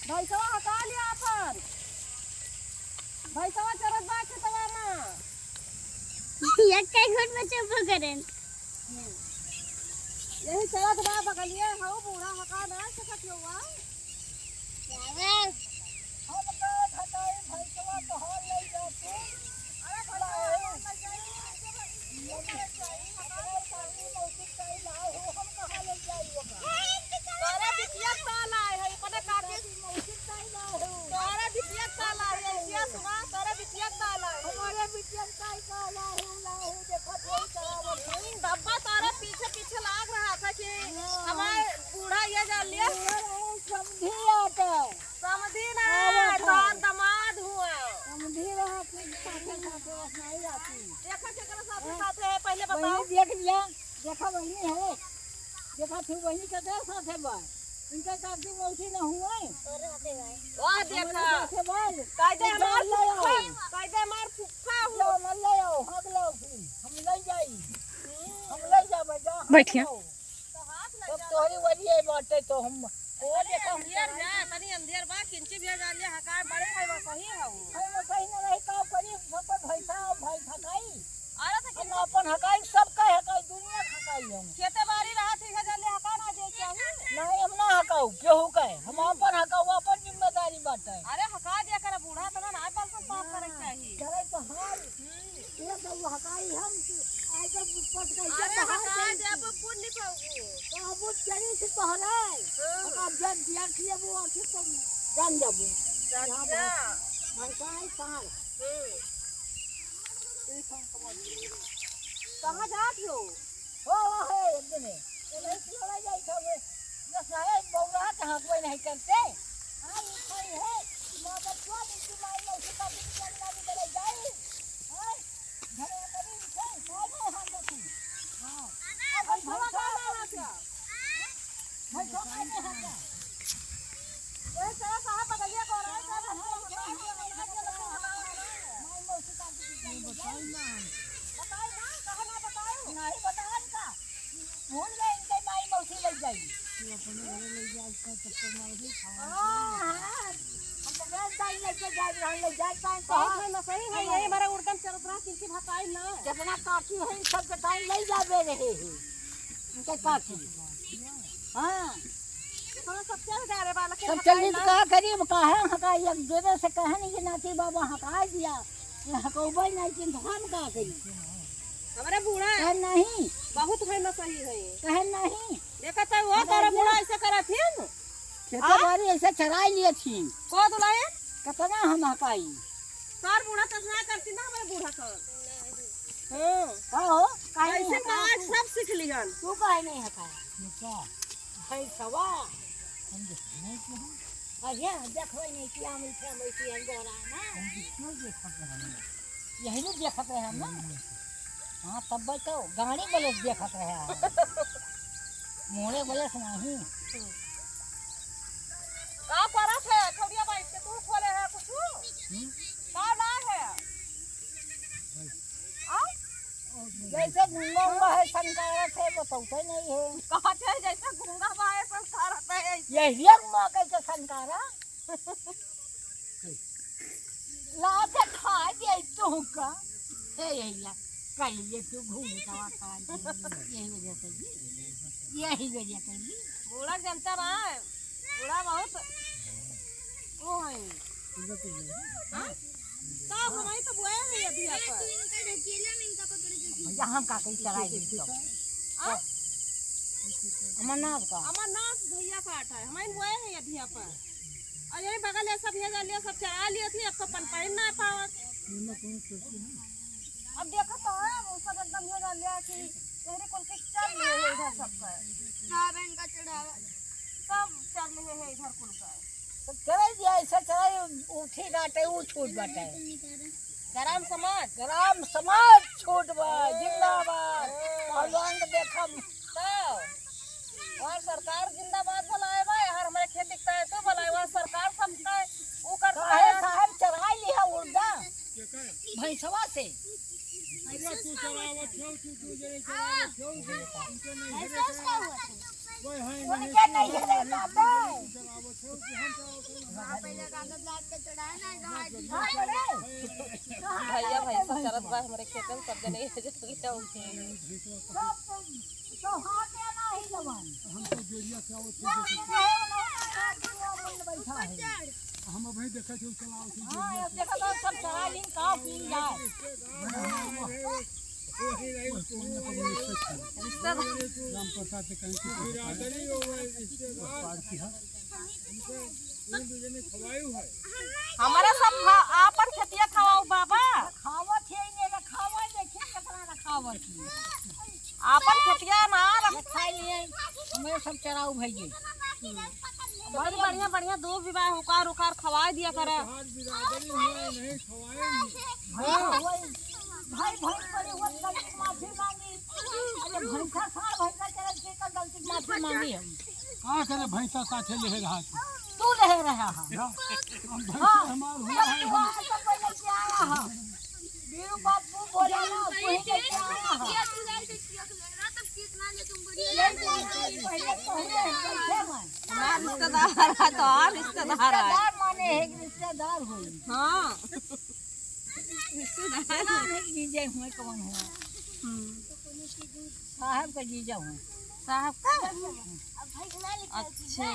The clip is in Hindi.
भैसवा हटा लिया अपन भैसवा चरत बा खेतवा में एक घुट में चुप करें यही चरत बा बगलिए हो बूढ़ा हका ना सकत हुआ यार हम का हटाई भैसवा तो हाल ले जाते अरे भला हो हम कहां ले जाइएगा तोरा बिटिया ताला है पता काटे तोरा बिटिया ताला है ये सुना तोरा बिटिया ताला है हमारे बिटिया काय काला है लाहू देखो कोई चलावत नहीं डब्बा तारा पीछे पीछे लाग रहा था कि हमारे बूढ़ा ये जान लिया समझी आता समझी ना तो दामाद हुआ समझी रहा कि साथे साथे बस नहीं आती देखा केकरा साथे साथे है पहले बताओ देख लिया देखा वही है देखा फिर वही का देर साथे बा इनका काकी मौसी न हुए वाह देखा कायदे मार फुफा हो मन ले आओ हक लो हम ले जाई हम ले जाबे जा बैठिया तब तोहरी वरी है बाटे तो हम ओ देखा अंधेर जा तनी अंधेर बा किंची भी जान ले हकार बड़े भाई बा सही हो हम सही न रही का करी सब भैसा और भाई हकाई अरे तो हम अपन हकाई सब का हकाई दुनिया हकाई हम खेते बाड़ी रहा थी जान ले हका ना दे चाहिए नहीं हम ना हकाऊ केहू का हम अपन हकाऊ अपन जिम्मेदारी बाटे अरे हका दे कर बूढ़ा तना ना पास साफ करे चाहिए करे तो हाल ये सब हकाई हम आज जब पट गई अरे हका दे अब पुण्य पाऊंगी तो अब चली से तोहरा अब जब दिया किए वो आखिर तो जान जाबू हकाई पार कहां जात हो है एकदम चले चला जाई खबे न सारे बौरा कहां कोई नहीं करते हां ये कोई है मगर को दिन माई में उसका भी चलना भी चले जाए हां घर में कभी से कोई नहीं हम जाती हां अब भला का रहा क्या भाई तो नहीं है क्या ये सारा साहब बदलिया को रहा है सब माई में उसका भी बताई ना कहां ना बताओ नहीं बताओ का भूल गए इनके माई मौसी लग जाई तू अपने घर ले जा इसका चक्कर मार दे हां हम तो गैस दाई लेके जा रहे ले जा पाए तो है ना सही है यही हमारा उड़दम चरत रहा किसी भकाई ना जितना काकी है इन सब के टाइम ले जावे रहे हैं इनके काकी हां तो सब चल जा रे वाला के सब चल का करिए काहे हका एक देवे से कहे नहीं कि नाती बाबा हका दिया हकोबई नहीं कि धान का करी हमारे बूढ़ा है नहीं बहुत है ना सही है कहे नहीं देखा तो वो तारा बूढ़ा ऐसे करा थी खेती बाड़ी ऐसे चराई लिए थी को दुलाए कितना हम हकाई सार बूढ़ा कसना करती ना हमारे बूढ़ा का हां का हो काहे ऐसे आज सब सीख लिहन तू काहे नहीं हकाई का भाई सवा हम नहीं कि अरे देखो नहीं कि हम इसे बैठी अंगोरा ना हम क्यों देखत हैं यही नहीं देखत है हम ना हां तब तो गाड़ी बोले देखत रहे मोड़े बोले नहीं का परत है थोड़िया बैठ के तू खोले है कुछ का ना है आ जैसे गुंगा है संकारा थे बताते नहीं है कहते है जैसे गुंगा बा है संकारा है यही मौके के संकारा ला के खा दे तू का हे यही कल ये तू घूमता था यही वजह से बूढ़ा जनता रहा है बूढ़ा बहुत ओ है हां सब हमारी तो बुआ है अभी आप यहां का कहीं चराई दी सब अमरनाथ भैया का आटा है हमारी बुआ है अभी आप और यही बगल ऐसा भेजा लिया सब चरा लिए थी अब तो पन ना पावत अब देखो तो है वो सब एकदम भेजा लिया कि तेरे कौन के चल लिए है इधर सबका हां बहन का चढ़ावा सब चल लिए है इधर कुल का तो चले दिया ऐसा चले उठी डाटे वो छूट बाटे ग्राम समाज छूट बा जिंदाबाद पहलवान देखम तो और सरकार जिंदाबाद बुलाए बा हर हमारे खेत दिखता है तो बुलाए वो सरकार सबका वो करता है साहब चराई लिया उर्दा भैंसवा से अरे तू चलावत हो तू जरे चलावत हो ऐसा क्या हुआ कोई है नहीं है रे बाबा चलावत हो कि हम भैया भाई से चलत बा हमरे खेत में सब जने ले आओ तो हाथ देना ही जवान हमको जोरिया से आओ बैठा है हम अभी देखा थे चलाओ थी हां देखो तो सब चला लिन का पी जाए राम प्रसाद से कहीं की बिरादरी हो गई रिश्तेदार पार्टी है हमारा सब आपन खेतिया खवाओ बाबा खावत है ने खावा देखिए कितना खावत है आपन खेतिया ना खाई लिए हमें सब चराऊ भइए बड़ी बढ़िया बढ़िया दो विवाह हुकार उकार खवा दिया करे बिरादरी हुआ नहीं खवाएंगे भाई भाई करे वो गलती माफी मांगी अरे भैंसा सार भैंसा चल के कर गलती माफी मांगी हम का करे भैंसा साथे ले रहा है तू रह रहा है हां हमार हुआ है हम सब लेके आया है बीरू बापू बोला ना तू ही लेके आया है रिश्तेदार है माने एक रिश्तेदार हुई हाँ जीजा हुए कौन हुआ साहब का जीजा हूँ साहब का अच्छा